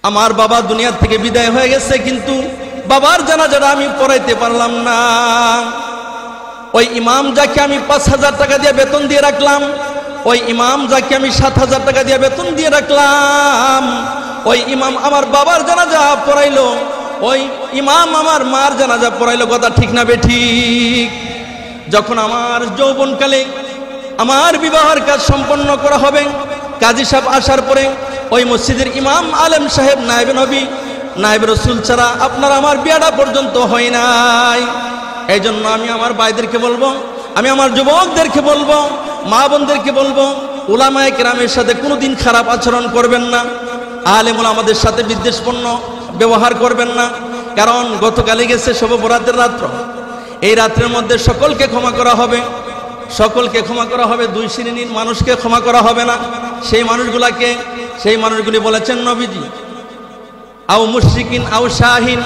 আমার বাবা দুনিয়া থেকে বিদায় হয়ে গেছে, কিন্তু বাবার জানাজাটা আমি পড়াইতে পারলাম না। ওই ইমাম যাকে আমি 5,000 টাকা দিয়ে বেতন দিয়ে রাখলাম, ওই ইমাম যাকে আমি 7,000 টাকা দিয়ে বেতন দিয়ে রাখলাম, ওই ইমাম আমার বাবার জানাজা পড়াইলো, ওই ইমাম আমার মার জানাজা পড়াইলো। কথা ঠিক না বেঠিক? যখন আমার যৌবনকালে আমার বিবাহের কাজ সম্পন্ন করা হবে, কাজী সাহেব আসার পরে ওই মসজিদের ইমাম আলেম সাহেব নায়েবে নবী নায়েবে রসুল ছাড়া আপনার আমার বিয়াটা পর্যন্ত হয় নাই। এই জন্য আমি আমার ভাইদেরকে বলবো, আমি আমার যুবকদেরকে বলবো, মা বোনদেরকে বলবো, উলামায়ে কেরামের সাথে কোনোদিন খারাপ আচরণ করবেন না, আলেম ওলামাদের সাথে বিদ্বেষপূর্ণ ব্যবহার করবেন না। কারণ গতকালই গেছে শবে বরাতের রাত্র, এই রাত্রের মধ্যে সকলকে ক্ষমা করা হবে, সকলকে ক্ষমা করা হবে, 2 শ্রেণীর মানুষকে ক্ষমা করা হবে না। সেই মানুষগুলাকে, সেই মানুষগুলি বলেছেন নবীজি, আও মুশরিকিন আও শাহিন,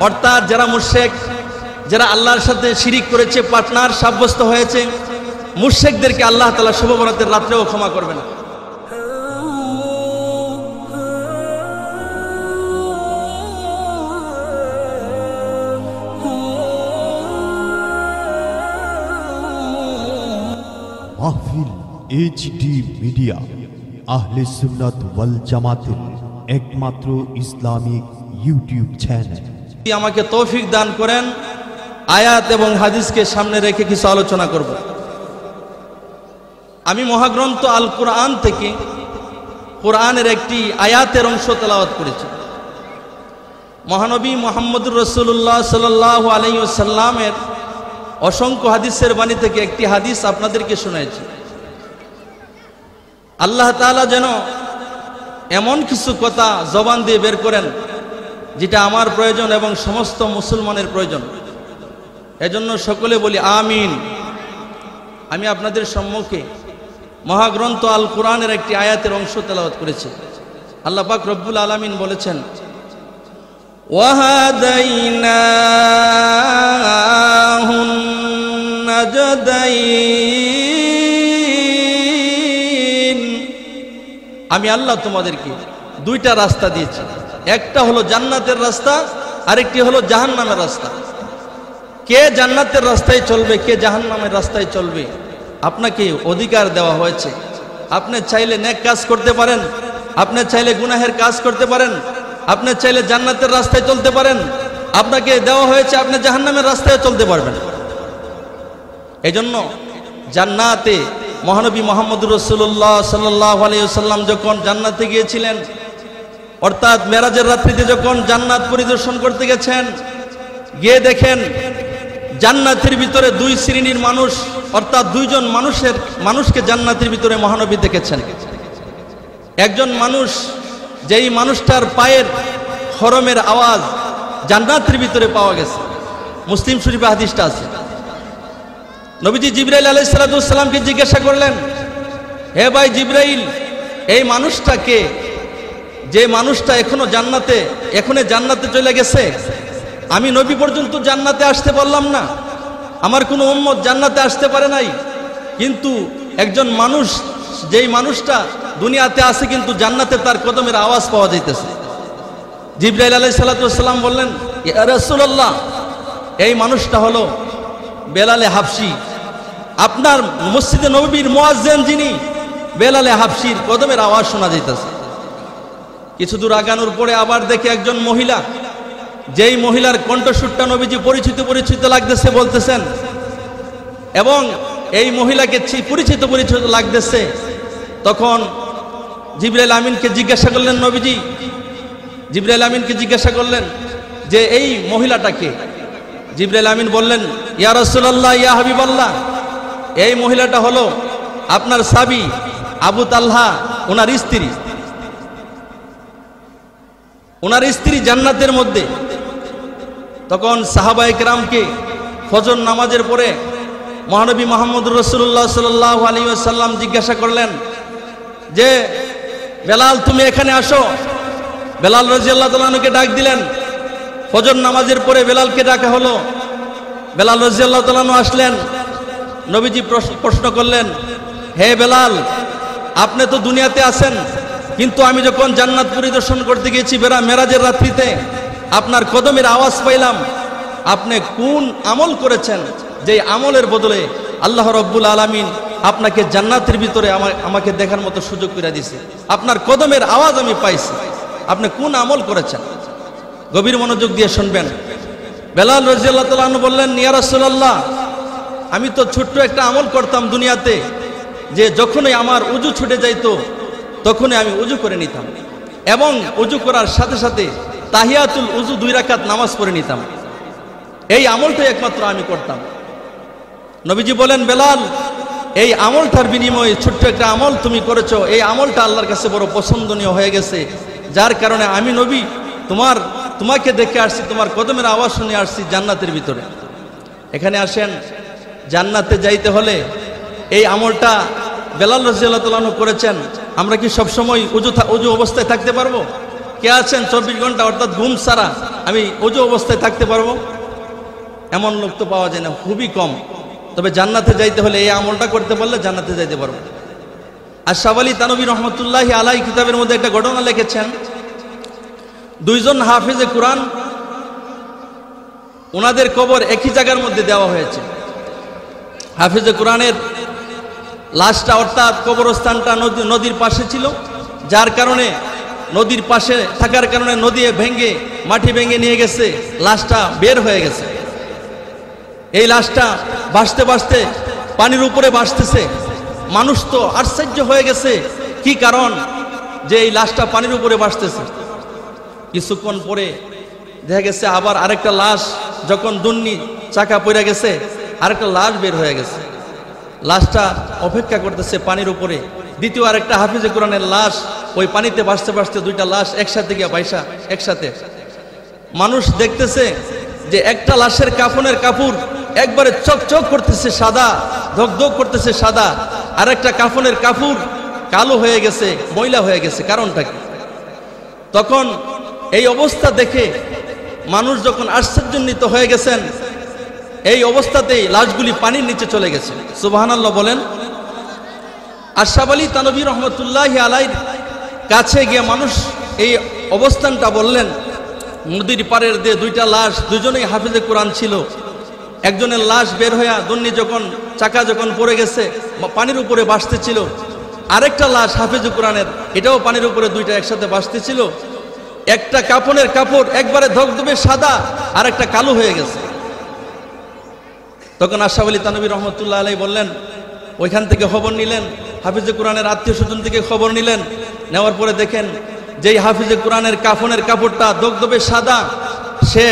অর্থাৎ যারা মুশরিক, যারা আল্লাহর সাথে শিরিক করেছে, পার্টনার সাব্যস্ত হয়েছে, মুশরিকদেরকে আল্লাহ তাআলা শবে বরাতের রাত্রেও ক্ষমা করবে না। মাহফিল এইচডি মিডিয়া আহলে সুন্নাত ওয়াল জামাতের একমাত্র ইসলামিক ইউটিউব চ্যানেল। আমাকে তৌফিক দান করেন, আয়াত এবং হাদিসকে সামনে রেখে কিছু আলোচনা করব। আমি মহাগ্রন্থ আল কোরআন থেকে কোরআনের একটি আয়াতের অংশ তেলাওয়াত করেছি। মহানবী মুহাম্মদুর রাসূলুল্লাহ সাল্লাল্লাহু আলাইহি ওয়াসাল্লামের অসংখ্য হাদিসের বাণী থেকে একটি হাদিস আপনাদেরকে শোনাইছি। আল্লাহ তাআলা যেন এমন কিছু কথা জবান দিয়ে বের করেন যেটা আমার প্রয়োজন এবং সমস্ত মুসলমানের প্রয়োজন। এজন্য সকলে বলি আমিন। আমি আপনাদের সম্মুখে মহাগ্রন্থ আল কোরআনের একটি আয়াতের অংশ তেলাওয়াত করেছি। আল্লাহ পাক রব্বুল আলামিন বলেছেন, ওয়াহাদাইনাহুন নাজদাইন, আমি আল্লাহ তোমাদেরকে 2টা রাস্তা দিয়েছি, একটা হলো জান্নাতের রাস্তা, আরেকটি হলো জাহান্নামের রাস্তা। কে জান্নাতের রাস্তায় চলবে, কে জাহান্নামের রাস্তায় চলবে, আপনাকে অধিকার দেওয়া হয়েছে। আপনি চাইলে নেক কাজ করতে পারেন, আপনি চাইলে গুনাহের কাজ করতে পারেন, আপনি চাইলে জান্নাতের রাস্তায় চলতে পারেন, আপনাকে দেওয়া হয়েছে আপনি জাহান্নামের রাস্তায় চলতে পারবেন। এই জন্য জান্নাতে মহানবী মুহাম্মদুর রাসূলুল্লাহ সাল্লাল্লাহু আলাইহি ওয়াসাল্লাম যখন জান্নাতে গিয়েছিলেন, অর্থাৎ মেরাজের রাত্রিতে যখন জান্নাত পরিদর্শন করতে গেছেন, গিয়ে দেখেন জান্নাতের ভিতরে 2 শ্রেণীর মানুষ, অর্থাৎ 2 জন মানুষকে জান্নাতের ভিতরে মহানবী দেখেছেন। একজন মানুষ, যেই মানুষটার পায়ের খরমের আওয়াজ জান্নাতের ভিতরে পাওয়া গেছে, মুসলিম শরীফে হাদিসটা আছে। নবীজি জিবরাইল আলাইহিস সালামকে জিজ্ঞাসা করলেন, হে ভাই জিবরাইল, এই মানুষটাকে, যে মানুষটা এখনো জান্নাতে চলে গেছে, আমি নবী পর্যন্ত জান্নাতে আসতে পারলাম না, আমার কোনো উম্মত জান্নাতে আসতে পারে নাই, কিন্তু একজন মানুষ, যেই মানুষটা দুনিয়াতে আছে কিন্তু জান্নাতে তার কদমের আওয়াজ পাওয়া যাইতেছে। জিবরাইল আলাইহিস সালাম বললেন, ইয়া রাসূলুল্লাহ, এই মানুষটা হলো বেলালে হাবশী, আপনার মসজিদে নববীর মুয়াজ্জিন যিনি, বেলালে হাবশীর কদমের আওয়াজ শোনা যাইতেছে। কিছু দূর আগানোর পরে আবার দেখে একজন মহিলা, যেই মহিলার কণ্ঠস্বরটা নবীজি পরিচিত লাগতেছে বলতেছেন, এবং এই মহিলাকে পরিচিত লাগতেছে। তখন জিবরাইল আমিনকে জিজ্ঞাসা করলেন, নবীজি জিবরাইল আমিনকে জিজ্ঞাসা করলেন যে এই মহিলাটাকে। জিবরাইল আমিন বললেন, ইয়া রাসূলুল্লাহ, ইয়া হাবিবাল্লাহ, এই মহিলাটা হলো আপনার সাবি আবু তালহা, ওনার স্ত্রী জান্নাতের মধ্যে। তখন সাহাবায়ে কেরামকে ফজর নামাজের পরে মহানবী মুহাম্মদুর রাসূলুল্লাহ সাল্লাল্লাহু আলাইহি ওয়াসাল্লাম জিজ্ঞাসা করলেন যে বেলাল, তুমি এখানে আসো। বেলাল রাদিয়াল্লাহু তাআলা আনহুকে ডাক দিলেন। ফজর নামাজের পরে বেলালকে ডাকা হলো। বেলাল রাদিয়াল্লাহু তাআলা আনহু আসলেন। নবীজি প্রশ্ন করলেন, হে বেলাল, আপনি তো দুনিয়াতে আছেন, কিন্তু আমি যখন জান্নাত পরিদর্শন করতে গেছি মেরাজের রাত্রিতে, আপনার কদমের আওয়াজ পাইলাম। আপনি কোন আমল করেছেন যে আমলের বদলে আল্লাহ রব্বুল আলামিন আপনাকে জান্নাতের ভিতরে আমাকে দেখার মতো সুযোগ করে দিয়েছে? আপনার কদমের আওয়াজ আমি পাইছি। আপনি কোন আমল করেছেন? গভীর মনোযোগ দিয়ে শুনবেন। বেলাল রাদিয়াল্লাহু তাআলা আনহু বললেন, ইয়া রাসূলুল্লাহ, আমি তো ছোট্ট একটা আমল করতাম দুনিয়াতে, যে যখনই আমার উজু ছুটে যাইতো তখনই আমি উজু করে নিতাম, এবং উজু করার সাথে সাথে তাহিয়াতুল উজু 2 রাকাত নামাজ পড়ে নিতাম। এই আমলটাই একমাত্র আমি করতাম। নবীজি বলেন, বেলাল, এই আমলটার বিনিময়ে ছোট্ট একটা আমল তুমি করেছো, এই আমলটা আল্লাহর কাছে বড় পছন্দনীয় হয়ে গেছে, যার কারণে আমি নবী তোমাকে দেখে আসছি, তোমার কদমের আওয়াজ শুনে আসছি জান্নাতের ভিতরে। এখানে আসেন, জান্নাতে যাইতে হলে এই আমলটা বেলাল রাদিয়াল্লাহু তাআলা আনহু করেছেন। আমরা কি সবসময় উজু অবস্থায় থাকতে পারবো? কে আছেন 24 ঘন্টা অর্থাৎ ঘুম ছাড়া আমি উজু অবস্থায় থাকতে পারবো? এমন লোক তো পাওয়া যায় না, খুবই কম। তবে জান্নাতে যাইতে হলে এই আমলটা করতে পারলে জান্নাতে যাইতে পারবো। আশরাফ আলী থানভী রহমতুল্লাহি আলাইহি কিতাবের মধ্যে একটা ঘটনা লিখেছেন। 2 জন হাফেজে কোরআন, ওনাদের কবর একই জায়গার মধ্যে দেওয়া হয়েছে। হাফেজে কোরআনের লাশটা অর্থাৎ কবরস্থানটা নদীর পাশে ছিল, যার কারণে নদীর পাশে থাকার কারণে নদী মাটি ভেঙে নিয়ে গেছে, লাশটা বের হয়ে গেছে। এই লাশটা ভাসতে ভাসতে পানির উপরে ভাসতেছে। মানুষ তো আশ্চর্য হয়ে গেছে, কি কারণ যে এই লাশটা পানির উপরে ভাসতেছে। কিছুক্ষণ পরে দেখা গেছে আবার আরেকটা লাশ, যখন দুন্নি চাকা পড়ে গেছে, আরেকটা লাশ বের হয়ে গেছে। লাশটা অপেক্ষা করতেছে পানির উপরে। দ্বিতীয় আরেকটা হাফিজে কোরআনের লাশ ওই পানিতে ভাসতে ভাসতে 2টা লাশ একসাথে গিয়ে ভাইসা একসাথে। মানুষ দেখতেছে যে একটা লাশের কাফনের কাপড় একবারে চকচক করতেছে সাদা, ধকধক করতেছে সাদা, আর একটা কাফনের কাপড় কালো হয়ে গেছে, ময়লা হয়ে গেছে। কারণটা কি? তখন এই অবস্থা দেখে মানুষ যখন আশ্চর্যান্বিত হয়ে গেছেন, এই অবস্থাতেই লাশগুলি পানির নিচে চলে গেছে। সুবহানাল্লাহ বলেন। আশরাফ আলী থানভী রহমতুল্লাহি আলাইহির কাছে গিয়ে মানুষ এই অবস্থানটা বললেন। নদীর পাড়ের দিয়ে 2টা লাশ, দুজনেই হাফেজে কোরআন ছিল। একজনের লাশ বের হইয়া দুন্নি চাকা যখন পড়ে গেছে, পানির উপরে ভাসতেছিল। আরেকটা লাশ হাফেজে কোরআনের, এটাও পানির উপরে 2টা একসাথে ভাসতেছিল। একটা কাফনের কাপড় একবারে ধবধবে সাদা, আর একটা কালো হয়ে গেছে। তখন আশরাফ আলী থানভী রহমতুল্লাহ আলাইহি বললেন, ওইখান থেকে খবর নিলেন, হাফিজে কোরআনের আত্মীয় স্বজন থেকে খবর নিলেন। নেওয়ার পরে দেখেন যেই হাফিজে কোরআনের কাফনের কাপড়টা দগদবে সাদা, সে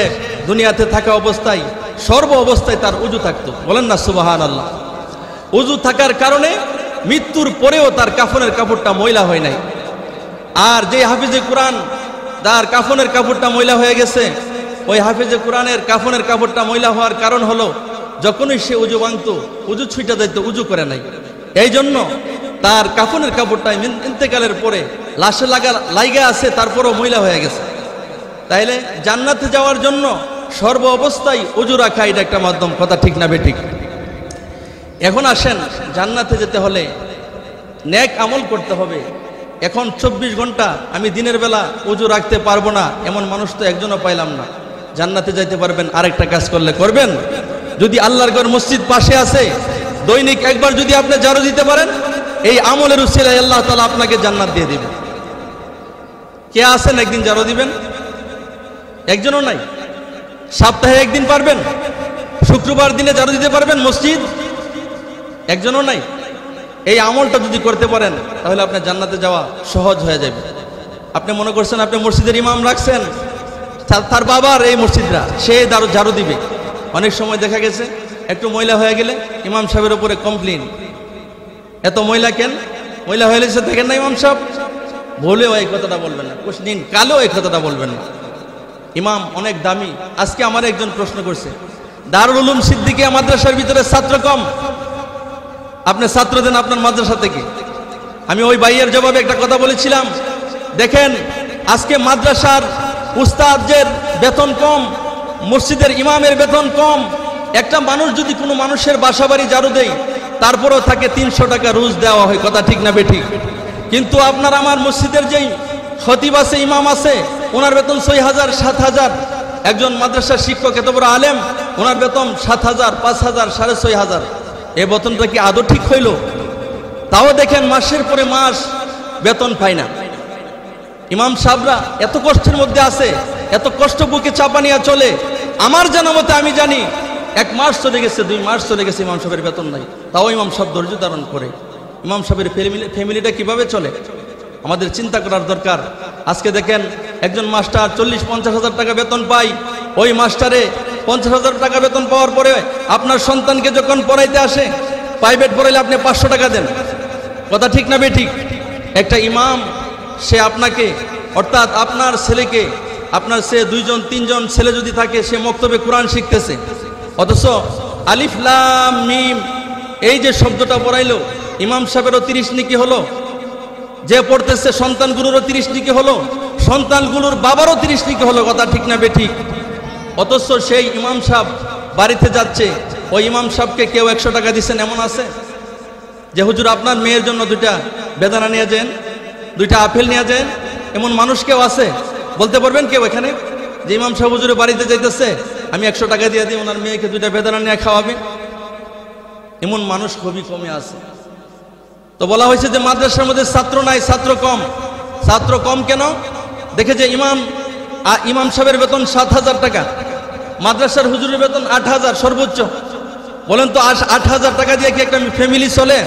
দুনিয়াতে থাকা অবস্থায় সর্ব অবস্থায় তার উজু থাকতো। বলেন না সুবহানাল্লাহ। উজু থাকার কারণে মৃত্যুর পরেও তার কাফনের কাপড়টা ময়লা হয় নাই। আর যে হাফিজে কোরআন তার কাফনের কাপড়টা ময়লা হয়ে গেছে, ওই হাফিজে কোরআনের কাফনের কাপড়টা ময়লা হওয়ার কারণ হলো যখনই সে উজু ভাঙতো, উজু ছুঁইটা যাইত, উজু করে নাই। এই জন্য তার কাফনের কাপড়টা ইন্তেকালের পরে লাশে লাইগা আছে, তারপরও ময়লা হয়ে গেছে। তাইলে জান্নাতে যাওয়ার জন্য সর্ব অবস্থায় উজু রাখা এটা একটা মাধ্যম। কথা ঠিক না বেঠিক? এখন আসেন, জান্নাতে যেতে হলে নেক আমল করতে হবে। এখন 24 ঘন্টা আমি দিনের বেলা উজু রাখতে পারবো না, এমন মানুষ তো একজনও পাইলাম না। জান্নাতে যাইতে পারবেন আরেকটা কাজ করলে। করবেন? যদি আল্লাহর ঘর মসজিদ পাশে আছে, দৈনিক একবার যদি আপনি ঝাড়ু দিতে পারেন, এই আমলের উসিলায় আল্লাহ তাআলা আপনাকে জান্নাত দিয়ে দিবেন। কে আছেন একদিন ঝাড়ু দিবেন? একজনও নাই। সপ্তাহে একদিন পারবেন? শুক্রবার দিনে ঝাড়ু দিতে পারবেন মসজিদ? একজনও নাই। এই আমলটা যদি করতে পারেন তাহলে আপনার জান্নাতে যাওয়া সহজ হয়ে যাবে। আপনি মনে করছেন আপনি মসজিদের ইমাম রাখছেন, তার বাবার এই মসজিদরা, সে ঝাড়ু দিবে। অনেক সময় দেখা গেছে একটু ময়লা হয়ে গেলে ইমাম সাহেবের উপরে কমপ্লেন, এত ময়লা কেন? ময়লা হয়ে গেছে দেখেন না ইমাম সাহেব? ভুলেও এই কথাটা বলবেন না, কোনদিন কালেও এই কথাটা বলবেন না। ইমাম অনেক দামি। আজকে আমার একজন প্রশ্ন করছে, দারুল উলুম সিদ্দিকিয়া মাদ্রাসার ভিতরে ছাত্র কম, আপনি ছাত্র দেন আপনার মাদ্রাসা থেকে। আমি ওই ভাইয়ের জবাবে একটা কথা বলেছিলাম, দেখেন আজকে মাদ্রাসার উস্তাদের বেতন কম, মসজিদের ইমামের বেতন কম। একটা মানুষ যদি কোনো মানুষের বাসাবাড়ি ঝাড়ু দেয়, তারপরও তাকে 300 টাকা রোজ দেওয়া হয়। কথা ঠিক না বেঠিক? কিন্তু আপনার আমার মসজিদের যেই খতিব আছে, ইমাম আছে, ওনার বেতন 6,000 7,000। একজন মাদ্রাসার শিক্ষক এত বড় আলেম, ওনার বেতন 7,000 5,000 6,500। এই বেতনটা কি আদৌ ঠিক হইল? তাও দেখেন মাসের পরে মাস বেতন পায় না। ইমাম সাহেবরা এত কষ্টের মধ্যে আছে, এত কষ্ট বুকে চাপা নিয়ে চলে। আমার জানা মতে আমি জানি 1 মাস চলে গেছে, 2 মাস চলে গেছে, ইমাম সাহেবের বেতন নাই। তাও ইমাম সাহেব ধৈর্য ধারণ করে। ইমাম সাহেবের ফ্যামিলিটা কিভাবে চলে আমাদের চিন্তা করার দরকার। আজকে দেখেন একজন মাস্টার 40-50 হাজার টাকা বেতন পায়। ওই মাস্টারে 50 হাজার টাকা বেতন পাওয়ার পরে আপনার সন্তানকে যখন পড়াইতে আসে, প্রাইভেট পড়াইলে আপনি 500 টাকা দেন। কথা ঠিক না বেঠিক? একটা ইমাম সে আপনাকে, অর্থাৎ আপনার ছেলেকে, আপনার সে 2-3জন ছেলে যদি থাকে, সে মক্তবে কোরআন শিখতেছে, অথচ আলিফ লাম মিম এই যে শব্দটা পড়াইলো, ইমাম সাহেবেরও 30 নেকি হলো, যে পড়তেছে সন্তানগুলোরও 30 নেকি হলো, সন্তানগুলোর বাবারও 30 নেকি হলো। কথা ঠিক না বেঠিক? অথচ সেই ইমাম সাহেব বাড়িতে যাচ্ছে, ওই ইমাম সাহেবকে কেউ 100 টাকা দিচ্ছেন এমন আছে? যে হুজুর আপনার মেয়ের জন্য 2টা বেদানা নিয়ে যান, 2টা আপেল নিয়ে যান, এমন মানুষ কেউ আছে? বলতে পারবেন কেউ এখানে যে ইমাম সাহেব হুজুরের বাড়িতে যাইতেছে, আমি 100 টাকা দিয়ে দিই, ওনার মেয়েকে 2টা বেদানা নিয়ে খাওয়াবে? এমন মানুষ খুবই কমে আছে। তো বলা হয়েছে যে মাদ্রাসার মধ্যে ছাত্র নাই, ছাত্র কম। ছাত্র কম কেন? দেখে যে ইমাম সাহেবের বেতন 7,000 টাকা, মাদ্রাসার হুজুরের বেতন 8,000 সর্বোচ্চ। বলেন তো 8,000 টাকা দিয়ে কি একটা ফ্যামিলি চলে?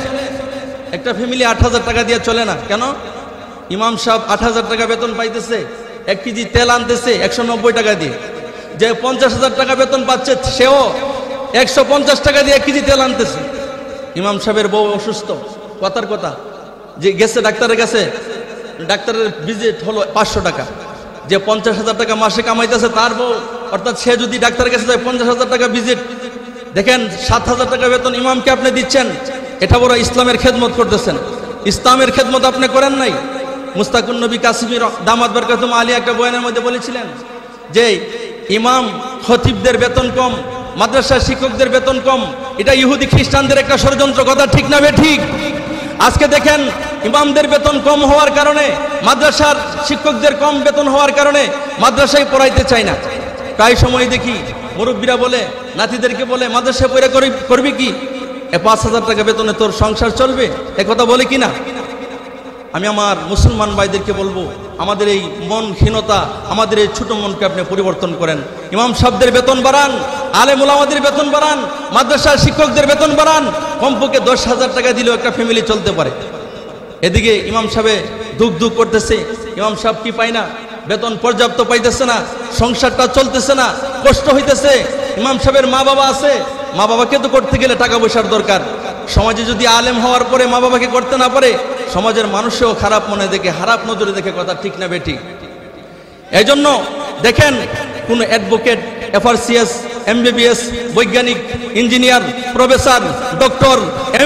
একটা ফ্যামিলি 8,000 টাকা দিয়ে চলে না। কেন? ইমাম সাহেব 8,000 টাকা বেতন পাইতেছে, 1 কেজি তেল আনতেছে 190 টাকা দিয়ে। যে 50,000 টাকা বেতন পাচ্ছে, সেও 150 টাকা দিয়ে 1 কেজি তেল আনতেছে। ইমাম সাহেবের বউ অসুস্থ, কথার কথা, যে গেছে ডাক্তারের কাছে, ডাক্তারের ভিজিট হলো 500 টাকা। যে 50,000 টাকা মাসে কামাইতেছে তার বউ, অর্থাৎ সে যদি ডাক্তারের কাছে যায় 50,000 টাকা ভিজিট। দেখেন 7,000 টাকা বেতন ইমামকে আপনি দিচ্ছেন, এটা বড় ইসলামের খেদমত করতেছেন। ইসলামের খেদমত আপনি করেন নাই। মুস্তাকুন নবী কাসিমি দামাত বরকাতুম আলী একটা বয়ানের মধ্যে বলেছিলেন যে ইমাম খতিবদের বেতন কম, মাদ্রাসার শিক্ষকদের বেতন কম, এটা ইহুদি খ্রিস্টানদের একটা ষড়যন্ত্র। কথা ঠিক না বেঠিক? আজকে দেখেন ইমামদের বেতন কম হওয়ার কারণে, মাদ্রাসার শিক্ষকদের কম বেতন হওয়ার কারণে মাদ্রাসায় পড়াইতে চায় না। প্রায় সময় দেখি মুরব্বীরা বলে, নাতিদেরকে বলে, মাদ্রাসায় পড়ে করবি কি? 5,000 টাকা বেতনে তোর সংসার চলবে? এ কথা বলে কি না? আমি আমার মুসলমান ভাইদেরকে বলবো, আমাদের এই মনহীনতা, আমাদের এই ছোট মনকে আপনি পরিবর্তন করেন। ইমাম সাহেবদের বেতন বাড়ান, আলেম ওলামাদের বেতন বাড়ান, মাদ্রাসার শিক্ষকদের বেতন বাড়ান। কমপক্ষে 10,000 টাকা দিলেও একটা ফ্যামিলি চলতে পারে। এদিকে ইমাম সাহেব দুঃখ করতেছে, ইমাম সাহেব কি পায় না? বেতন পর্যাপ্ত পাইতেছে না, সংসারটা চলতেছে না, কষ্ট হইতেছে। ইমাম সাহেবের মা বাবা আছে, মা বাবাকে তো করতে গেলে টাকা পয়সার দরকার। সমাজে যদি আলেম হওয়ার পরে মা বাবাকে করতে না পারে, সমাজের মানুষও খারাপ মনে দেখে, খারাপ নজরে দেখে। কথা ঠিক না বেঠিক? এই জন্য দেখেন কোন অ্যাডভোকেট, FRCS, MBBS, বৈজ্ঞানিক, ইঞ্জিনিয়ার, প্রফেসর, ডক্টর,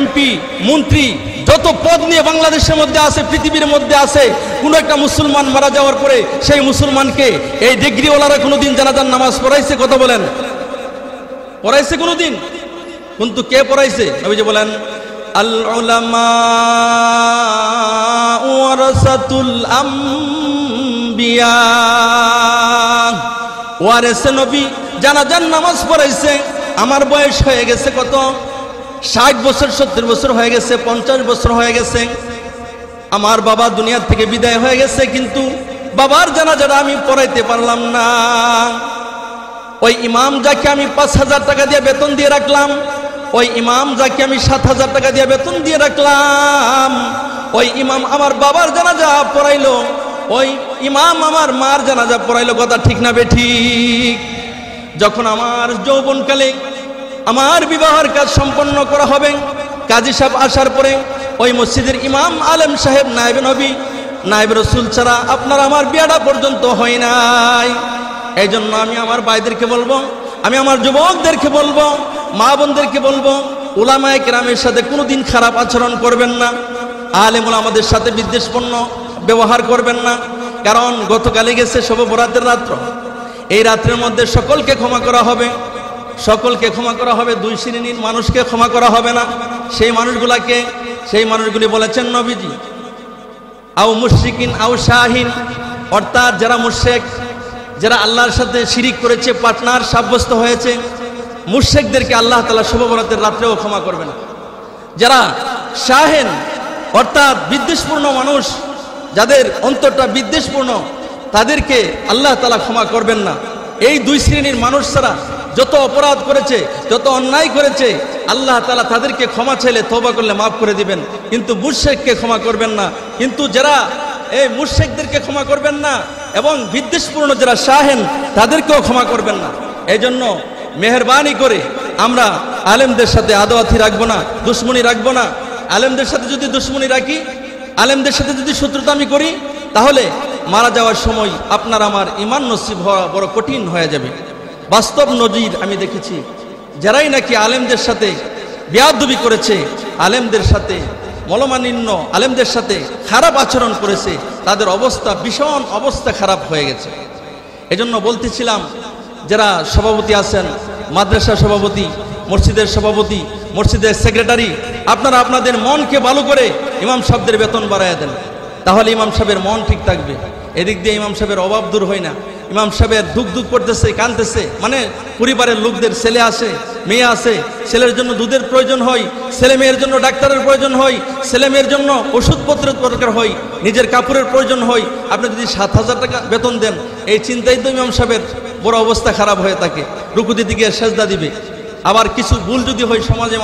MP, মন্ত্রী, যত পদ নিয়ে বাংলাদেশের মধ্যে আছে, পৃথিবীর মধ্যে আছে, কোন একটা মুসলমান মারা যাওয়ার পরে সেই মুসলমানকে এই ডিগ্রিওয়ালারা কোনোদিন জানাজার নামাজ পড়াইছে? কথা বলেন, পড়াইছে কোনোদিন? কিন্তু কে পড়াইছে? নবীজি বলেন, আল উলামা ওয়ারাসাতুল আম্বিয়া। ওয়ারেসে নবী জানাজার নামাজ পড়াইছে। আমার বয়স হয়ে গেছে কত? 60 বছর, 70 বছর হয়ে গেছে, 50 বছর হয়ে গেছে। আমার বাবা দুনিয়ার থেকে বিদায় হয়ে গেছে, কিন্তু বাবার জানাজাটা আমি পড়াইতে পারলাম না। ওই ইমাম যাকে আমি 5,000 টাকা দিয়ে বেতন দিয়ে রাখলাম, ওই ইমাম যাকে আমি 7,000 টাকা দিয়ে বেতন দিয়ে রাখলাম, ওই ইমাম আমার বাবার জানাজা পড়াইলো, ওই ইমাম আমার মার জানাজা পড়াইলো। কথা ঠিক না বেঠিক? যখন আমার যৌবনকালে আমার বিবাহের কাজ সম্পন্ন করা হবে, কাজী সাহেব আসার পরে ওই মসজিদের ইমাম, আলেম সাহেব, নায়েবে নবী, নায়েবে রসুল ছাড়া আপনার আমার বিয়াটা পর্যন্ত হয় নাই। এই জন্য আমি আমার ভাইদেরকে বলবো, আমি আমার যুবকদেরকে বলবো, মা বোনদেরকে বলবো, উলামায়ে কেরামের সাথে কোনোদিন খারাপ আচরণ করবেন না, আলেম ওলামাদের সাথে বিদ্বেষপূর্ণ ব্যবহার করবেন না। কারণ গতকালে গেছে শবে বরাতের রাত্র, এই রাত্রের মধ্যে সকলকে ক্ষমা করা হবে, সকলকে ক্ষমা করা হবে, 2 শ্রেণীর মানুষকে ক্ষমা করা হবে না। সেই মানুষগুলাকে, সেই মানুষগুলি বলেছেন নবীজি, আও মুশরিকিন আও শাহিন, অর্থাৎ যারা মুশরিক, যারা আল্লাহর সাথে শিরিক করেছে, পার্টনার সাব্যস্ত হয়েছে, মুশরিকদেরকে আল্লাহ তাআলা শুভ বরাতের রাত্রেও ক্ষমা করবে না। যারা শাহেন অর্থাৎ বিদ্বেষপূর্ণ মানুষ, যাদের অন্তরটা বিদ্বেষপূর্ণ, তাদেরকে আল্লাহ তাআলা ক্ষমা করবেন না। এই দুই শ্রেণীর মানুষ ছাড়া যত অপরাধ করেছে, যত অন্যায় করেছে, আল্লাহ তাআলা তাদেরকে ক্ষমা চাইলে তওবা করলে মাফ করে দিবেন, কিন্তু মুশরিককে ক্ষমা করবেন না। কিন্তু যারা এই মুশরিকদেরকে ক্ষমা করবেন না এবং বিদ্বেষপূর্ণ যারা শাহেন, তাদেরকেও ক্ষমা করবেন না। এই জন্য মেহেরবানি করে আমরা আলেমদের সাথে আদোয়াতি রাখবো না, দুশ্মনী রাখবো না। আলেমদের সাথে যদি দুশ্মনী রাখি, আলেমদের সাথে যদি শত্রুতা আমি করি, তাহলে মারা যাওয়ার সময় আপনার আমার ঈমান নসিব হওয়া বড় কঠিন হয়ে যাবে। বাস্তব নজির আমি দেখেছি, যারাই নাকি আলেমদের সাথে বেয়াদবি করেছে, আলেমদের সাথে মলমানিন্য, আলেমদের সাথে খারাপ আচরণ করেছে, তাদের অবস্থা ভীষণ অবস্থা খারাপ হয়ে গেছে। এজন্য বলতেছিলাম, যারা সভাপতি আছেন, মাদ্রাসা সভাপতি, মসজিদের সভাপতি, মসজিদের সেক্রেটারি, আপনারা আপনাদের মনকে ভালো করে ইমাম সাহেবদের বেতন বাড়ায় দেন, তাহলে ইমাম সাহেবের মন ঠিক থাকবে। এদিক দিয়ে ইমাম সাহেবের অভাব দূর হয় না। ইমাম সাহেবের দুঃখ দুঃখ করতেছে, কাঁদতেছে, মানে পরিবারের লোকদের ছেলে আসে, মেয়ে আসে, ছেলের জন্য দুধের প্রয়োজন হয়, ছেলে মেয়ের জন্য ডাক্তারের প্রয়োজন হয়, ছেলে মেয়ের জন্য ওষুধপত্রের দরকার হয়, নিজের কাপড়ের প্রয়োজন হয়। আপনি যদি 7,000 টাকা বেতন দেন, এই চিন্তাই তো ইমাম সাহেবের বড় অবস্থা খারাপ হয়ে থাকে। রুকুতে দিকে সেজদা দিবে। আবার কিছু ভুল যদি হয় সমাজে,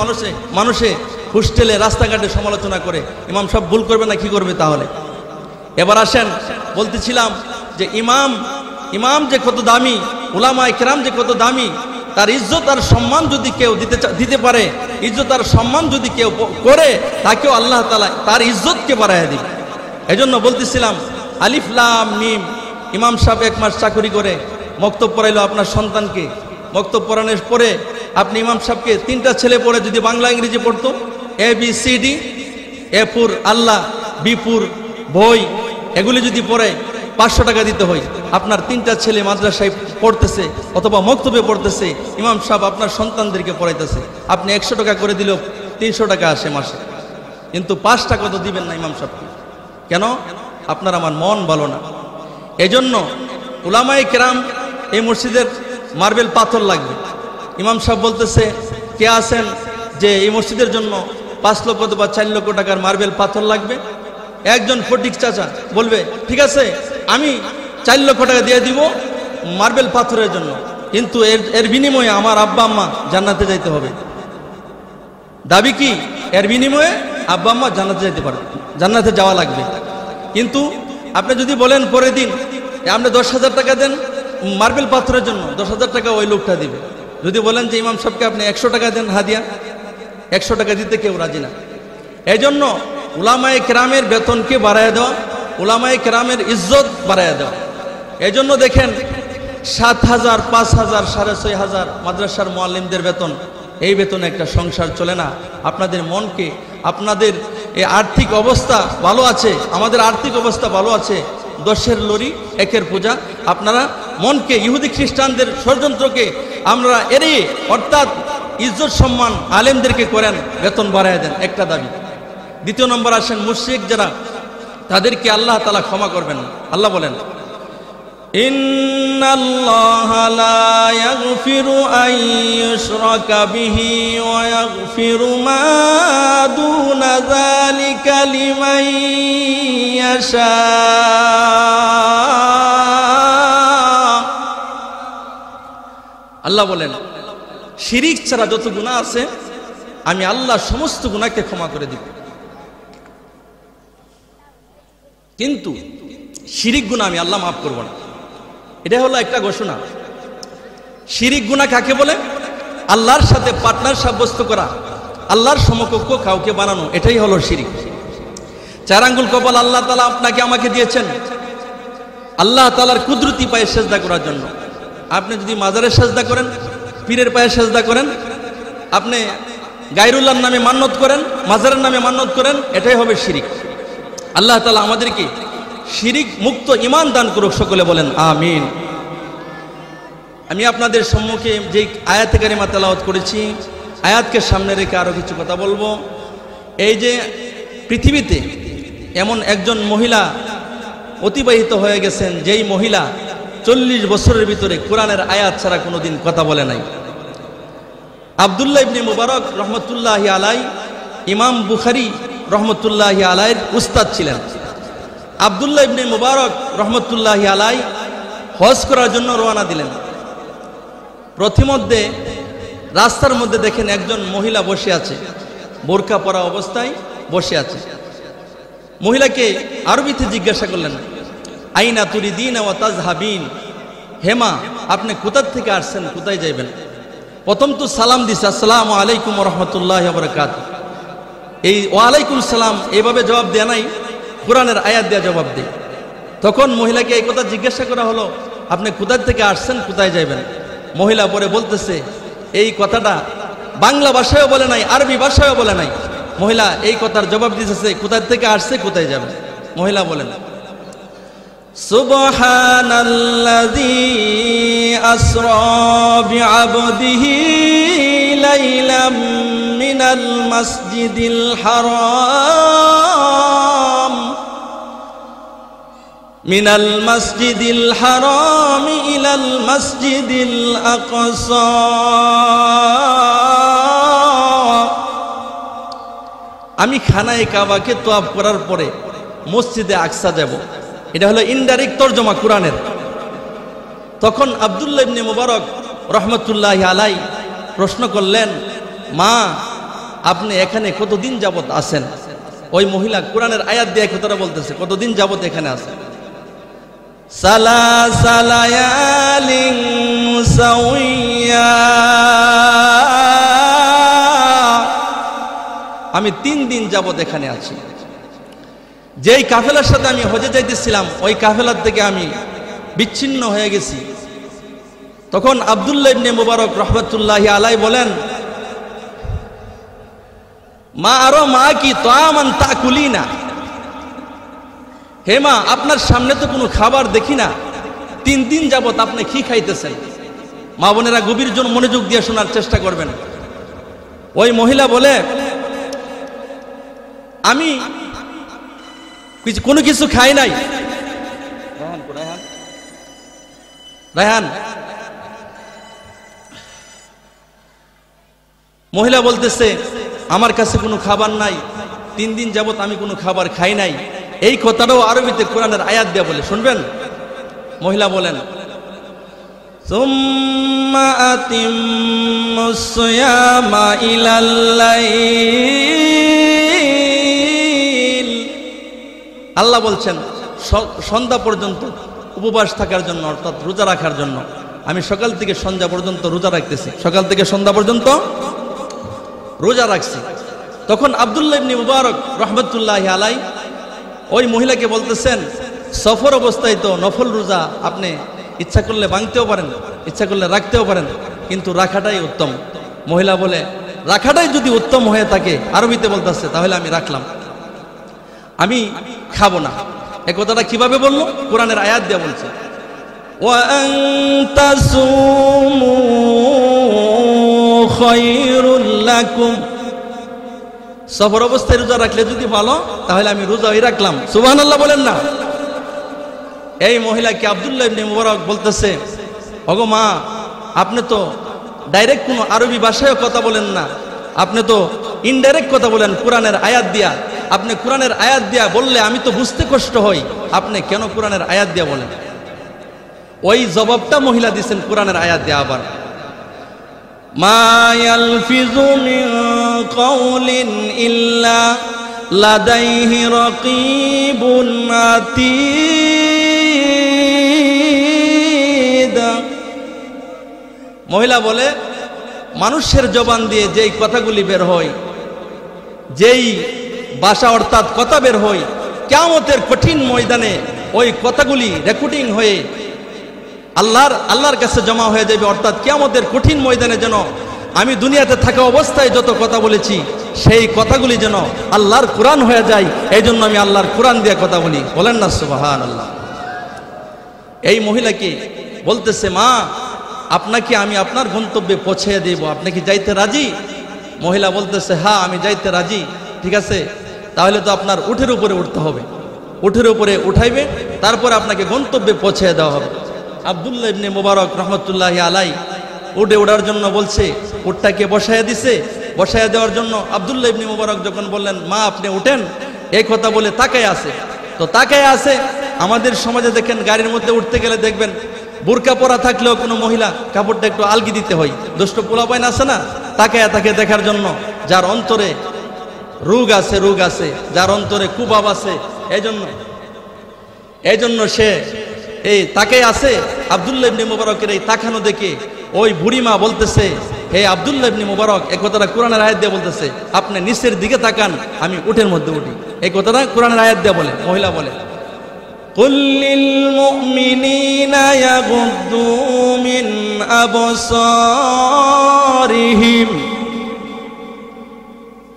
মানুষে হোস্টেলে রাস্তাঘাটে সমালোচনা করে, ইমাম সাহেব ভুল করবে না কি করবে তাহলে? এবার আসেন, বলতেছিলাম যে ইমাম যে কত দামি, উলামায়ে কেরাম যে কত দামি, তার ইজ্জত আর সম্মান যদি কেউ দিতে পারে, ইজ্জত আর সম্মান যদি কেউ করে, তাকেও আল্লাহ তাআলা তার ইজ্জতকে বাড়ায় দিবে। এজন্য বলতেছিলাম, আলিফ লাম মিম, ইমাম সাহেব 1 মাস চাকরি করে মক্তব পড়াইলো আপনার সন্তানকে। মক্তব পড়ানোর পরে আপনি ইমাম সাহেবকে 3টা ছেলে পড়ে যদি বাংলা ইংরেজি পড়তো, ABCD, এ ফর আল্লাহ, বি ফর বই, এগুলি যদি পড়ে 500 টাকা দিতে হয়। আপনার 3টা ছেলে মাদ্রাসায় পড়তেছে অথবা মক্তবে পড়তেছে, ইমাম সাহেব আপনার সন্তানদেরকে পড়াইতেছে, আপনি 100 টাকা করে দিলেও 300 টাকা আসে মাসে, কিন্তু 5 টাকা তো দিবেন না ইমাম সাহেবকে। কেন? আপনার আমার মন ভালো না। এজন্য উলামায়ে কেরাম, এই মসজিদের মার্বেল পাথর লাগবে। ইমাম সাহেব বলতেছে, কে আছেন যে এই মসজিদের জন্য 5 লক্ষ বা 4 লক্ষ টাকার মার্বেল পাথর লাগবে? একজন ফটিক চাচা বলবে, ঠিক আছে আমি 4 লক্ষ টাকা দিয়ে দিব মার্বেল পাথরের জন্য, কিন্তু এর বিনিময়ে আমার আব্বা আম্মা জান্নাতে যাইতে হবে। দাবি কি? এর বিনিময়ে আব্বা আম্মা জান্নাতে যাইতে পারবে, জান্নাতে যাওয়া লাগবে। কিন্তু আপনি যদি বলেন পরের দিন আপনি 10,000 টাকা দেন মার্বেল পাথরের জন্য, 10,000 টাকা ওই লোকটা দিবে। যদি বলেন যে ইমাম সাহেবকে আপনি 100 টাকা দেন হাদিয়া, 100 টাকা দিতে কেউ রাজি না। এই জন্য উলামায়ে কেরামের বেতনকে বাড়ায় দেওয়া, উলামায়ে কেরামের ইজ্জত বাড়ায় দেওয়া। এই জন্য দেখেন 7,000, 5,000, 6,500 মাদ্রাসার মুআল্লিমদের বেতন, এই বেতনে একটা সংসার চলে না। আপনাদের মনকে, আপনাদের এই আর্থিক অবস্থা ভালো আছে, আমাদের আর্থিক অবস্থা ভালো আছে, 10-এর লরি 1-এর পূজা, আপনারা মনকে, ইহুদি খ্রিস্টানদের ষড়যন্ত্রকে আমরা এড়িয়ে, অর্থাৎ ইজ্জত সম্মান আলেমদেরকে করেন, বেতন বাড়ায় দেন, একটা দাবি। দ্বিতীয় নম্বর আসেন মুশরিক যারা, তাদেরকে আল্লাহ তাআলা ক্ষমা করবেন না। আল্লাহ বলেন, ইন্নাল্লাহা লা ইয়াগফিরু আন ইউশরাকা বিহি ওয়া ইয়াগফিরু মা দুনা যালিকা লিমান ইয়াশা। আল্লাহ বলেন, শিরিক ছাড়া যত গুনাহ আছে আমি আল্লাহ সমস্ত গুনাহকে ক্ষমা করে দিব, কিন্তু শিরিক গুনাহ আমি আল্লাহ মাফ করব না। এটা হলো একটা ঘোষণা। শিরিক গুনাহ কাকে বলে? আল্লাহর সাথে পার্টনার সাব্যস্ত করা, আল্লাহর সমকক্ষ কাউকে বানানো, এটাই হলো শিরিক। 4 আঙ্গুল কপাল আল্লাহ তাআলা আপনাকে আমাকে দিয়েছেন আল্লাহ তাআলার কুদরতি পায়ে সেজদা করার জন্য। আপনি যদি মাজারে সেজদা করেন, পীরের পায়ে সেজদা করেন, আপনি গায়রুল্লাহর নামে মান্নত করেন, মাজারের নামে মান্নত করেন, এটাই হবে শিরিক। আল্লাহ তাআলা আমাদেরকে শিরিক মুক্ত ঈমান দান করুক, সকলে বলেন আমিন। আমি আপনাদের সম্মুখে যে আয়াতে কারিমা তেলাওয়াত করেছি, আয়াতকে সামনে রেখে আরো কিছু কথা বলবো। এই যে পৃথিবীতে এমন একজন মহিলা অতিবাহিত হয়ে গেছেন, যেই মহিলা 40 বছরের ভিতরে কোরআনের আয়াত ছাড়া কোনোদিন কথা বলে নাই। আব্দুল্লাহ ইবনে মুবারক রহমতুল্লাহি আলাই ইমাম বুখারী রহমতুল্লাহি আলাইয়ের উস্তাদ ছিলেন। আব্দুল্লাহ ইবনে মুবারক রহমতুল্লাহি আলাই হজ করার জন্য রওনা দিলেন। প্রথমধ্যে রাস্তার মধ্যে দেখেন একজন মহিলা বসে আছে, বোরকা পরা অবস্থায় বসে আছে। মহিলাকে আরবিতে জিজ্ঞাসা করলেন, আইনা তুরিদিন ওয়া তাযহাবিন, হেমা আপনি কোথা থেকে আসছেন, কোথায় যাইবেন? প্রথম তো সালাম দিছে, আসসালামু আলাইকুম ওয়া রাহমাতুল্লাহি ওয়া বারাকাতুহু। এই ওয়ালাইকুম সালাম এভাবে জবাব দেয়া নাই, কোরআনের আয়াত দেয়া জবাব দেয়। তখন মহিলাকে এই কথা জিজ্ঞাসা করা হলো, আপনি কোথা থেকে আসছেন, কোথায় যাইবেন? মহিলা পরে বলতেছে, এই কথাটা বাংলা ভাষায়ও বলে নাই, আরবি ভাষায়ও বলে নাই। মহিলা এই কথার জবাব দিতেছে, কোথা থেকে আসছে, কোথায় যাবে? মহিলা বলেন, সুবহানাল্লাযী আসরা বিআবদিহি লাইলাম মিনাল মাসজিদিল হারাম মিনাল মাসজিদিল হারাম ইলাল মাসজিদিল আকসা। আমি খানায়ে কাবাকে তোয়াফ করার পরে মসজিদে আকসা যাব। এটা হলো ইনডাইরেক্ট তরজমা কোরআনের। তখন আব্দুল্লাহ ইবনে মুবারক রহমতুল্লাহি আলাই প্রশ্ন করলেন, মা আপনি এখানে কতদিন যাবত আছেন? ওই মহিলা কোরআনের আয়াত দিয়ে কথাটা বলতেছে, কতদিন যাবত এখানে আছেন? সালাসা লায়ালিন সাওয়্যা, আমি 3 দিন যাবত এখানে আছি। যেই কাফেলার সাথে আমি হজে যাইতেছিলাম, ওই কাফেলার থেকে আমি বিচ্ছিন্ন হয়ে গেছি। তখন আব্দুল্লাহ ইবনে মুবারক রহমতুল্লাহি আলাই বলেন, মা আরো মা কি তাআমান তাকুলিনা, হে মা আপনার সামনে তো কোনো খাবার দেখি না, 3 দিন যাবত আপনি কি খাইতেছেন? মা বোনেরা গভীর মনোযোগ দিয়ে শোনার চেষ্টা করবেন। ওই মহিলা বলে, আমি কোনো কিছু খাই নাই। রায়হান, মহিলা বলতেছে, আমার কাছে কোনো খাবার নাই, 3 দিন যাবত আমি কোনো খাবার খাই নাই। এই কথাটাও আরবিতে কোরআনের আয়াত দিয়ে বলে, শুনবেন? মহিলা বলেন, সুম্মা আতিম্মুস সিয়ামা ইলাল লাইল। আল্লাহ বলছেন সন্ধ্যা পর্যন্ত উপবাস থাকার জন্য, অর্থাৎ রোজা রাখার জন্য। আমি সকাল থেকে সন্ধ্যা পর্যন্ত রোজা রাখতেছি, সকাল থেকে সন্ধ্যা পর্যন্ত রোজা রাখছি। তখন আব্দুল্লাহ ইবনে মুবারক রহমতুল্লাহি আলাই ওই মহিলাকে বলতেছেন, সফর অবস্থায় তো নফল রোজা আপনি ইচ্ছা করলে ভাঙতেও পারেন, ইচ্ছা করলে রাখতেও পারেন, কিন্তু রাখাটাই উত্তম। মহিলা বলে, রাখাটাই যদি উত্তম হয়ে থাকে, আরবিতে বলতেছে, তাহলে আমি রাখলাম, আমি খাবো না। এই কথাটা কিভাবে বললো? কোরআনের আয়াত দিয়ে বলছে, ওয়া আন তাসুমু খায়রুল লাকুম, সফর অবস্থায় রোজা রাখলে যদি ভালো, তাহলে আমি রোজাই রাখলাম। সুবহানাল্লাহ বলেন না? এই মহিলাকে আব্দুল্লাহ ইবনে মুবারক বলতেছে, ওগো মা আপনি তো ডাইরেক্ট কোনো আরবি ভাষায় কথা বলেন না, আপনি তো ইনডাইরেক্ট কথা বলেন কোরআনের আয়াত দিয়া। আপনি কোরআনের আয়াত দিয়া বললে আমি তো বুঝতে কষ্ট হই, আপনি কেন কোরআনের আয়াত দিয়া বলেন? ওই জবাবটা মহিলা দিচ্ছেন কোরআনের আয়াত দিয়া। আবার মা ইয়ালফিযু মিন কাওলিন ইল্লা লাদাইহি রাকীবুন আতীদ। মহিলা বলে, মানুষের জবান দিয়ে যেই কথাগুলি বের হয়, যেই ভাষা অর্থাৎ কথা বের হয়, কিয়ামতের কঠিন ময়দানে ওই কথাগুলি রেকর্ডিং হয়ে আল্লাহর কাছে জমা হয়ে যাবে। অর্থাৎ কিয়ামতের কঠিন ময়দানে যেন আমি দুনিয়াতে থাকা অবস্থায় যত কথা বলেছি, সেই কথাগুলি যেন আল্লাহর কোরআন হয়ে যায়। এই জন্য আমি আল্লাহর কোরআন দিয়ে কথা বলি। বলেন না সুবহানাল্লাহ? এই মহিলাকে বলতেছে, মা আপনাকে আমি আপনার গন্তব্যে পৌঁছে দেব, আপনি কি যাইতে রাজি? মহিলা বলতেছে, হ্যাঁ আমি যাইতে রাজি। ঠিক আছে, তাহলে তো আপনার উঠের উপরে উঠতে হবে, উঠের উপরে উঠাইবে, তারপরে আপনাকে গন্তব্যে পৌঁছে দেওয়া হবে। আব্দুল্লাহ ইবনে মুবারক রহমতুল্লাহি আলাই উঠে ওঠার জন্য বলছে, উটটাকে বসাইয়া দিছে। বসাইয়া দেওয়ার জন্য আব্দুল্লাহ ইবনে মুবারক যখন বললেন, মা আপনি উঠেন, এই কথা বলে তাকায় আছে। তো তাকায় আছে, আমাদের সমাজে দেখেন গাড়ির মধ্যে উঠতে গেলে দেখবেন বোরকা পরা থাকলেও কোনো মহিলা কাপড়টা একটু আলগি দিতে হয়। দুষ্ট পোলাপাইন আছে না, তাকায় তাকে দেখার জন্য, যার অন্তরে রোগ আছে, যার অন্তরে কুবাব আছে, এই জন্য সে এই তাকে আছে। আব্দুল্লাহ ইবনে মুবারকের এই তাকানো দেখে ওই বুড়িমা বলতেছে, হে আব্দুল্লাহ ইবনে মুবারক, এই কথাটা কোরআনের আয়াত দিয়ে বলতেছে, আপনি নিচের দিকে তাকান, আমি উটের মধ্যে উঠি। এই কথাটা কোরআনের আয়াত দিয়ে বলে, মহিলা বলে, কুল লিল মুমিনিনা ইয়াগুদ্দু মিন আবসারিহিম।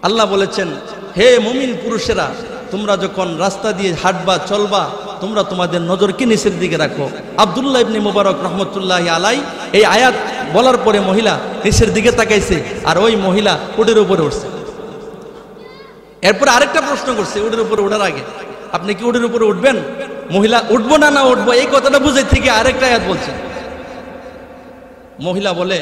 আল্লাহ বলেছেন, হে মুমিন পুরুষেরা, তোমরা যখন রাস্তা দিয়ে হাঁটবা চলবা, তোমরা তোমাদের নজরকে নিচের দিকে রাখো। আব্দুল্লাহ ইবনে মুবারক রহমতুল্লাহি আলাই এই আয়াত বলার পরে মহিলা নিচের দিকে তাকাইছে, আর ওই মহিলা উটের উপরে উঠছে। এরপর আরেকটা প্রশ্ন করছে, উটের উপরে ওঠার আগে, আপনি কি উটের উপরে উঠবেন? মহিলা উঠবো না উঠবো এই কথাটা বুঝে থেকে আরেকটা আয়াত বলছে। মহিলা বলে,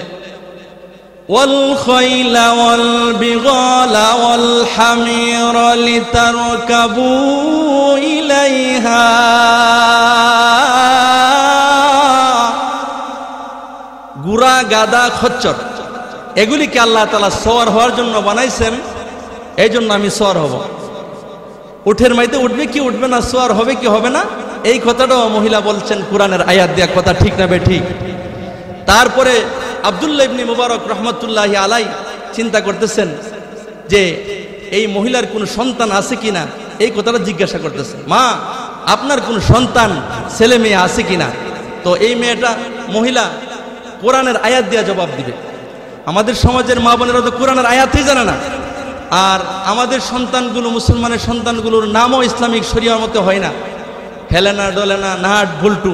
ওয়াল খাইলা ওয়াল বিগালা ওয়াল হামিরা লিতারকাবু ইলাইহা। গুড়া গাদা খচ্চর এগুলিকে আল্লাহ তাআলা সওয়ার হওয়ার জন্য বানাইছেন, এই জন্য আমি সওয়ার হব। উঠের মাইতে উঠবে কি উঠবে না, সওয়ার হবে কি হবে না, এই কথাটাও মহিলা বলছেন কোরআনের আয়াত দেয়া কথা, ঠিক না বেঠিক? তারপরে আব্দুল্লাহ ইবনে মুবারক রহমতুল্লাহি আলাই চিন্তা করতেছেন যে এই মহিলার কোনো সন্তান আছে কিনা, এই কথাটা জিজ্ঞাসা করতেছেন, মা আপনার কোনো সন্তান ছেলে মেয়ে আছে কিনা? তো এই মেয়েটা মহিলা কোরআনের আয়াত দেওয়া জবাব দিবে। আমাদের সমাজের মা বোনেরা তো কোরআনের আয়াতই জানে না, আর আমাদের সন্তানগুলো, মুসলমানের সন্তানগুলোর নামও ইসলামিক শরিয়ার মতো হয় না, হেলেনা ডলেনা নাট ভুলটু,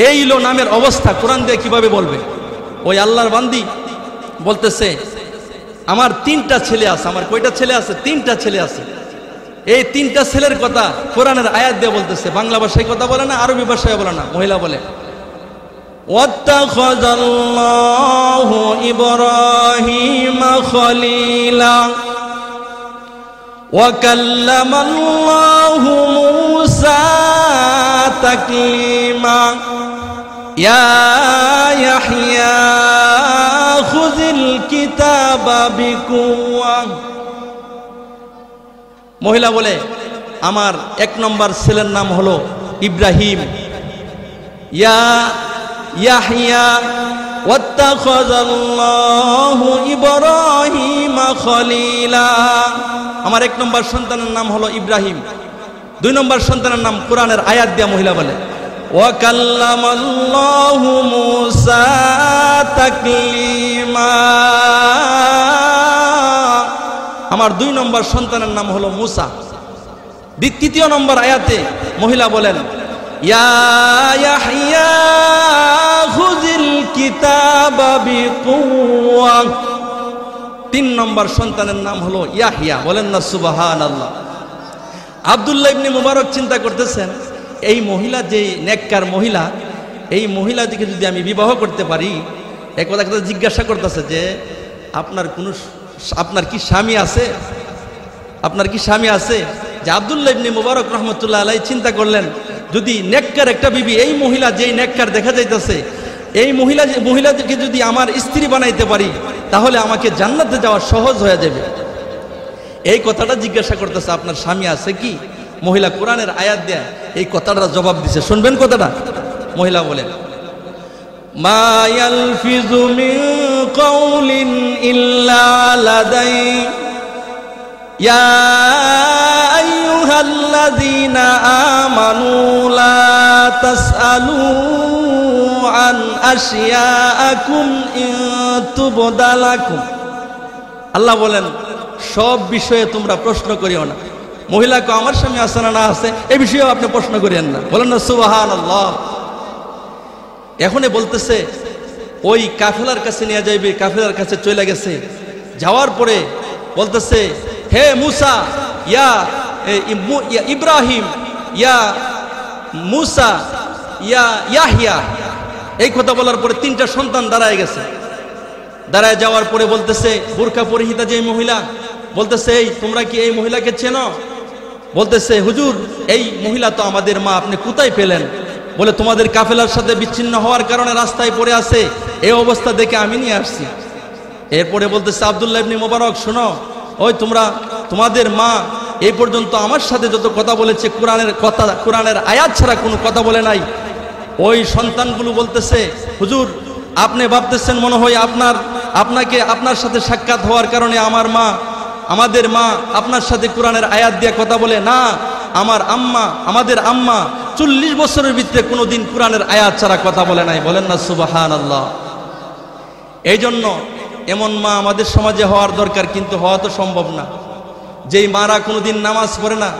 এই লো নামের অবস্থা। কোরআন দিয়ে কিভাবে বলবে? ওই আল্লাহর বান্দি বলতেছে, আমার 3টা ছেলে আছে। আমার কয়টা ছেলে আছে? 3টা ছেলে আছে। এই 3টা ছেলের কথা কোরআনের আয়াত দিয়ে বলতেছে। বাংলা ভাষায় কথা বলে না, আরবি ভাষায় বলে না। মহিলা বলে, ওয়াত্তাখাযাল্লাহু ইব্রাহিমা খলীলা ওয়া কাল্লামাল্লাহু মূসা তাকলীমা ইয়া ইয়াহইয়া খুযিল কিতাবা বিকুওয়া। মহিলা বলে, আমার 1 নম্বর ছেলের নাম হলো ইব্রাহিম। ইয়া ইয়াহইয়া ওয়াত্তাখাযাল্লাহু ইব্রাহিমা খলীলা। আমার 1 নম্বর সন্তানের নাম হলো ইব্রাহিম। 2 নম্বর সন্তানের নাম কোরআনের আয়াত দিয়া মহিলা বলে, ওয়া কাল্লামাল্লাহু মূসা তাকলীমা। আমার 2 নম্বর সন্তানের নাম হলো মূসা। 3য় নম্বর আয়াতে মহিলা বলেন, ইয়া ইয়াহইয়া খুযিল কিতাবা বিকুওয়া। 3 নম্বর সন্তানের নাম হলো ইয়াহইয়া। বলেন না সুবহানাল্লাহ। আব্দুল্লাহ ইবনে মুবারক চিন্তা করতেছেন, এই মহিলা যে নেককার মহিলা, এই মহিলাটিকে যদি আমি বিবাহ করতে পারি। এক কথা জিজ্ঞাসা করতেছে যে আপনার কি স্বামী আছে? আপনার কি স্বামী আছে? যে আব্দুল্লাহ ইবনে মুবারক রহমতুল্লাহ আলাইহি চিন্তা করলেন, যদি নেককার একটা বিবি, এই মহিলা যেই নেককার দেখা যাইতেছে, এই মহিলাকে যদি আমার স্ত্রী বানাইতে পারি, তাহলে আমাকে জান্নাতে যাওয়া সহজ হয়ে যাবে। এই কথাটা জিজ্ঞাসা করতেছে, আপনার স্বামী আছে কি? মহিলা কোরআনের আয়াত দেয়া এই কথাটা জবাব দিছে। শুনবেন কথাটা। মহিলা বলেন, মা ইয়ালফিযু মিন কাওলিন ইল্লা লাদাই ইয়া আইয়ুহাল্লাযীনা আমানু লা তাসআলু আন আশিয়াআকুম ইন তুবদা লাকুম। আল্লাহ বলেন, সব বিষয়ে তোমরা প্রশ্ন করিও না। মহিলাকে আমার স্বামী আছে না না আছে এই বিষয়েও আপনি প্রশ্ন করিয়েন না। বলেন না সুবহানাল্লাহ। এখনই বলতেছে, ওই কাফেলার কাছে নিয়ে যাইবে, কাফেলার কাছে চলে গেছে। যাওয়ার পরে বলতেছে, হে মুসা, ইয়া ইব্রাহিম, ইয়া মুসা, ইয়া ইয়াহিয়া। এই কথা বলার পরে 3টা সন্তান দাঁড়ায় গেছে। দাঁড়ায় যাওয়ার পরে বলতেছে, বোরকা পরিহিতা যে মহিলা, বলতেছে এই তোমরা কি এই মহিলাকে চেনো? বলতেছে হুজুর এই মহিলা তো আমাদের মা, আপনি কোথায় পেলেন? বলে তোমাদের কাফেলার সাথে বিচ্ছিন্ন হওয়ার কারণে রাস্তায় পড়ে আছে, এই অবস্থা দেখে আমি নিয়ে আসছি। এরপরে বলতেছে আব্দুল্লাহ ইবনে মুবারক শোনো, ওই তোমরা তোমাদের মা এই পর্যন্ত আমার সাথে যত কথা বলেছে কোরআনের কথা, কোরআনের আয়াত ছাড়া কোনো কথা বলে নাই। ওই সন্তানগুলো বলতেছে হুজুর আপনি ভাবতেছেন মনে হয় আপনার সাথে সাক্ষাৎ হওয়ার কারণে আমাদের মা আপনার সাথে কোরআনের আয়াত দিয়ে কথা বলে না। আমাদের আম্মা 40 বছরের ভিতরে কোনোদিন কোরআনের আয়াত ছাড়া কথা বলে নাই। বলেন না সুবহানাল্লাহ। এই জন্য এমন মা আমাদের সমাজে হওয়ার দরকার, কিন্তু হওয়া তো সম্ভব না। যেই মারা কোনোদিন নামাজ পড়ে না,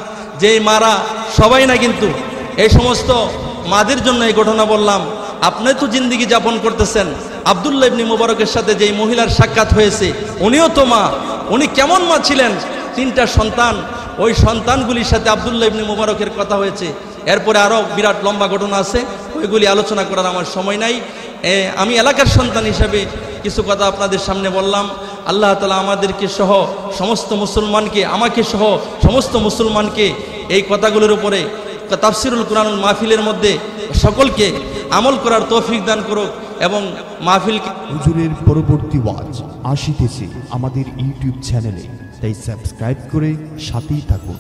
যেই মারা সবাই না, কিন্তু এই সমস্ত মাদের জন্য এই ঘটনা বললাম। আপনি তো জিন্দেগি যাপন করতেছেন। আব্দুল্লাহ ইবনে মুবারকের সাথে যেই মহিলার সাক্ষাৎ হয়েছে উনিও তো মা। উনি কেমন মা ছিলেন? 3টা সন্তান, ওই সন্তানগুলির সাথে আব্দুল্লাহ ইবনে মুবারকের কথা হয়েছে। এরপরে আরও বিরাট লম্বা ঘটনা আছে, ওইগুলি আলোচনা করার আমার সময় নাই। আমি এলাকার সন্তান হিসেবে কিছু কথা আপনাদের সামনে বললাম। আল্লাহ তাআলা আমাদেরকে সহ সমস্ত মুসলমানকে, আমাকে সহ সমস্ত মুসলমানকে এই কথাগুলোর উপরে তাফসিরুল কুরআনুল মাহফিলের মধ্যে সকলকে আমল করার তৌফিক দান করুক এবং মাহফিলকে। হুজুরের পরবর্তী ওয়াজ আসিতেছে আমাদের ইউটিউব চ্যানেলে, তাই সাবস্ক্রাইব করে সাথেই থাকুন।